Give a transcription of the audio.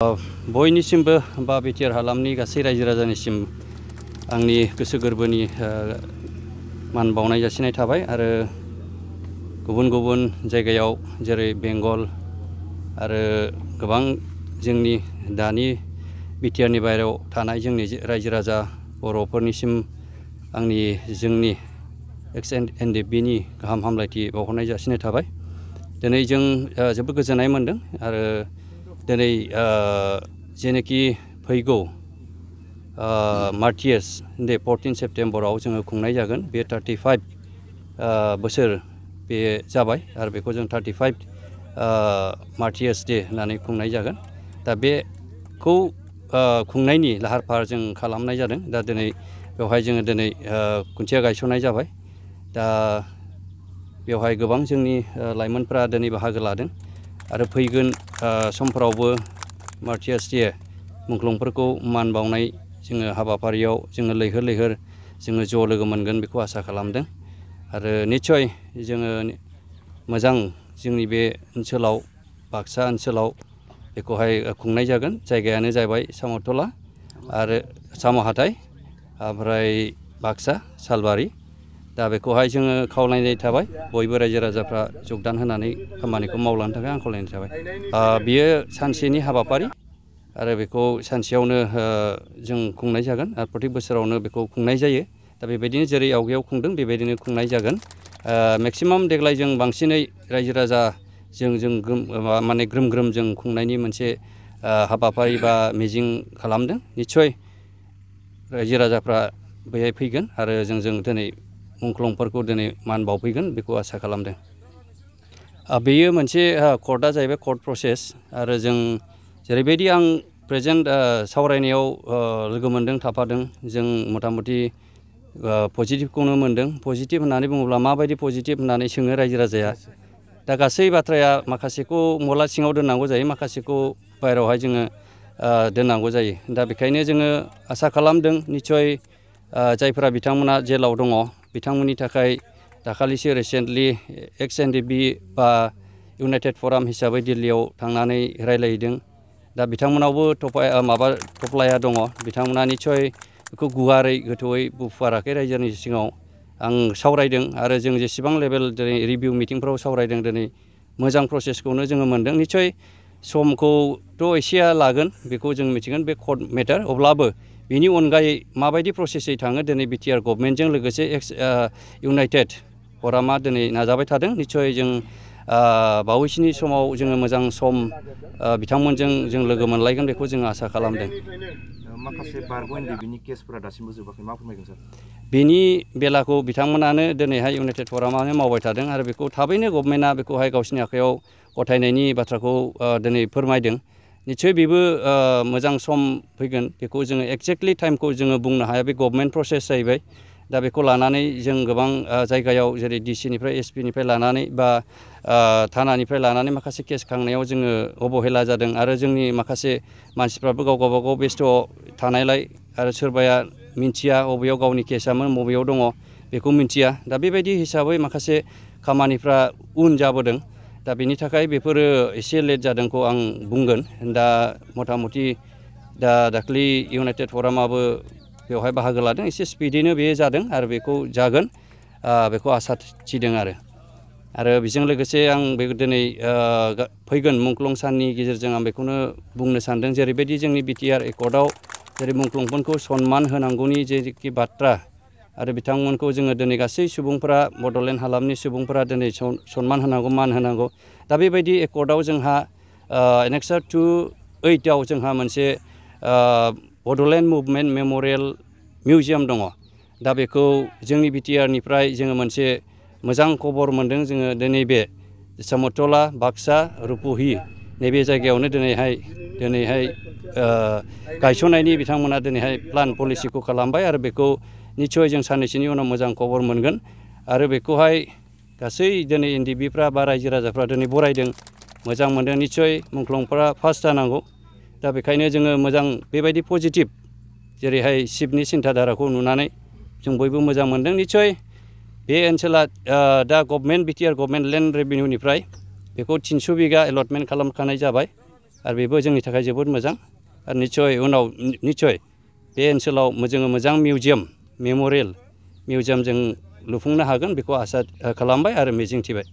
बयनिसिमबो बा बिटिआर हालामनि गासै रायजो राजानिसिम आंनि गोसो गोरबोनि मान बावनाय जासिनाय थाबाय आरो गुबुन गुबुन जायगायाव जेरै बेंगल आरो गोबां जोंनि दानि बिटिआरनि बायरायाव थानाय जोंनि रायजो राजा बर'फोरनिसिम आंनि जोंनि एक्स एनडिएफबिनि गाहाम हामलायथि बावहरनाय जासिनाय थाबाय। दिनै जों जोबोद गोजोननाय मोनदों आरो दिनै जेनोखि फैगौ मार्टिएस डे 14 सेप्टेम्बराव जोङो खुंनाय जागोन। बे 35 बोसोर बे जाबाय आरो बेखौ जों 35 मार्टिएस डे होननानै खुंनाय जागोन। दा बेखौ खुंनायनि लाहार फाहार जों खालामनाय जादों। दा दिनै बेवहाय जोङो दिनै खुन्थिया गायसननाय जाबाय। दा बेवहाय गोबां जोंनि लाइमोनफ्रा दिनै बाहागो लादों आरो फैगोन समफोरावबो मार्टिएस डे मुंख्लंफोरखौ मान बावनाय जोङो हाबाफारियाव जोङो लैहोर लैहोर जोङो ज' लोगो मोनगोन बेखौ आसा खालामदों आरो निस्सय जोङो मोजां जोंनि बे ओनसोलाव बाक्सा ओनसोलाव बेखौहाय खुंनाय जागोन। जायगायानो जाबाय साम'तला आरो साम'हाथाय ओमफ्राय बाक्सा सालबारि। दा बेखौहाय जोङो खावलायनाय थाबाय बयबो रायजो राजाफ्रा जगदान होनानै खामानिखौ मावलांनो थाखाय आं खावलायनाय थाबाय। बियो सानसेनि हाबाफारि आरो बेखौ सानसेयावनो जों खुंनाय जागोन आरो प्रति बोसोरावनो बेखौ खुंनाय जायो। दा बेबायदिनो जेरै आवगायाव खुंदों बेबायदिनो खुंनाय जागोन। मेक्सिमाम देग्लाय जों बांसिनै रायजो राजा जों माने ग्रोम ग्रोम जों खुंनायनि मोनसे हाबाफारि बा मिजिं खालामदों। निस्सय रायजो राजाफ्रा बेहाय फैगोन आरो जों दिनै मुंख्लंफोरखौ दिनै मान बावफैगोन बेखौ आसा खालामदों। बेयो मोनसे कर्टआ जाहैबाय कर्ट प्रसेस आरो जों जेरैबायदि आं प्रेजेन्ट सावरायनायाव लोगो मोनदों थाफादों जों मथा मथि पजिटिभखौनो मोनदों। पजिटिभ होननानै बुङोब्ला माबायदि पजिटिभ होननानै सोङो रायजो राजाया। दा गासै बाथ्राया माखासेखौ मला सिङाव दोननांगौ जायो, माखासेखौ बायहेरायावहाय जोङो दोननांगौ जायो। दा बेखायनो जोङो आसा खालामदों निस्सय जायफोरा बिथांमोना जेलाव दङ बिथांमोननि थाखाय दाखालिसो रिसेन्टलि एक्स एनडिएफबि बा इउनाइटेड फराम हिसाबै दिल्लीयाव थांनानै रायलायहैदों। दा बिथांमोनावबो थफ्लाया दङ। बिथांमोना निस्सय बेखौ गुवारै गोथौयै बुंफुराखै रायजोनि सिगाङाव। आं सावरायदों आरो जों जेसेबां लेभेल दिनै रिभिउ मिटिंफ्राव सावरायदों दिनै मोजां प्रसेसखौनो जोङो मोनदों। निस्सय समखौथ' एसेया लागोन बेखौ जों मिथिगोन बे कर्ट मेटार। अब्लाबो बेनि अनगायै माबायदि प्रसेसै थाङो दिनै बिटिआर गभर्नमेन्टजों लोगोसे एक्स इउनाइटेड फरामा दिनै नाजाबाय थादों। निस्सय जों बावैसोनि समाव जोङो मोजां सम बिथांमोनजों जों लोगो मोनलायगोन बेखौ जों आसा खालामदों। माखासे बारग' एनडिएफबिनि केसफोरा दासिमबो जोबाखै, मा फोरमायगोन सार? बेनि बेलाखौ बिथांमोनानो दिनैहाय इउनाइटेड फरामानो मावबाय थादों आरो बेखौ थाबैनो गभर्नमेन्टआ बेखौहाय गावसिनि आखायाव गथायनायनि बाथ्राखौ दिनै फोरमायदों। निस्सय बेबो मोजां सम फैगोन बेखौ जोङो एक्जेक्टलि टाइमखौ जोङो बुंनो हाया, बे गभर्नमेन्ट प्रसेस जाहैबाय। दा बेखौ लानानै जों गोबां जायगायाव जेरै डिसिनिफ्राय एसपिनिफ्राय लानानै बा थानानिफ्राय लानानै माखासे केस खांनायाव जोङो अबहेला जादों आरो जोंनि माखासे मानसिफ्राबो गाव गावबागाव बेस्थ' थानायलाय आरो सोरबाया मिन्थिया बबेयाव गावनि केसामोन बबेयाव दङ बेखौ मिन्थिया। दा बेबायदि हिसाबै माखासे खामानिफ्रा उन जाबोदों। दा बेनि थाखाय बेफोरो एसे लेट जादोंखौ आं बुंगोन। दा मथा मथि दाख्लि इउनाइटेड फरामाबो बेवहाय बाहागो लादों। एसे स्पिडैनो बे जादों आरो बेखौ जागोन बेखौ आसा थिदों आरो बेजों लोगोसे आं बे दिनै फैगोन मुंख्लं साननि गेजेरजों आं बेखौनो बुंनो सानदों जेरैबायदि जोंनि बिटिआर एकर्डआव जेरै मुंख्लंफोरखौ सनमान होनांगौनि जेखि बाथ्रा आरो बिथांमोनखौ जोङो दिनै गासै सुबुंफोरा बड'लेण्ड हालामनि सुबुंफोरा दिनै सनमान होनांगौ मान होनांगौ। दा बेबायदि एकर्डआव जोंहा एनेक्सार 2(8) जोंहा मोनसे बड'लेण्ड मुभमेन्ट मेम'रियेल मिउजियाम दङ। दा बेखौ जोंनि बिटिआरनिफ्राय जोङो मोनसे मोजां खबर मोनदों। जोङो दिनै बे साम'तला बाक्सा रुपहि नैबे जायगायावनो दिनैहाय गायसननायनि बिथांमोना दिनैहाय प्लान पलिसिखौ खालामबाय आरो बेखौ निस्सय जों साननैसोनि उनाव मोजां खबर मोनगोन आरो बेखौहाय गासै दिनै एनडिएफबिफ्रा बा रायजो राजाफ्रा दिनै बरायदों, मोजां मोनदों। निस्सय मुंख्लंफ्रा फार्स्ट जानांगौ। दा बेखायनो जोङो मोजां बेबायदि पजिटिभ जेरैहाय शिबनि सिन्थाधाराखौ नुनानै जों बयबो मोजां मोनदों। निस्सय बे ओनसोला दा बिटिआर गभर्नमेन्ट लेन्ड रेभिनिउनिफ्राय बेखौ 300 बिगा एलटमेन्ट खालामखानाय जाबाय आरो बेबो जोंनि थाखाय जोबोद मोजां आरो निस्सय उनाव निस्सय बे ओनसोलाव जोङो मोजां मिउजियाम मेम'रियेल मिउजियाम जों लुफुंनो हागोन बेखौ आसा खालामबाय आरो मिजिंथिबाय।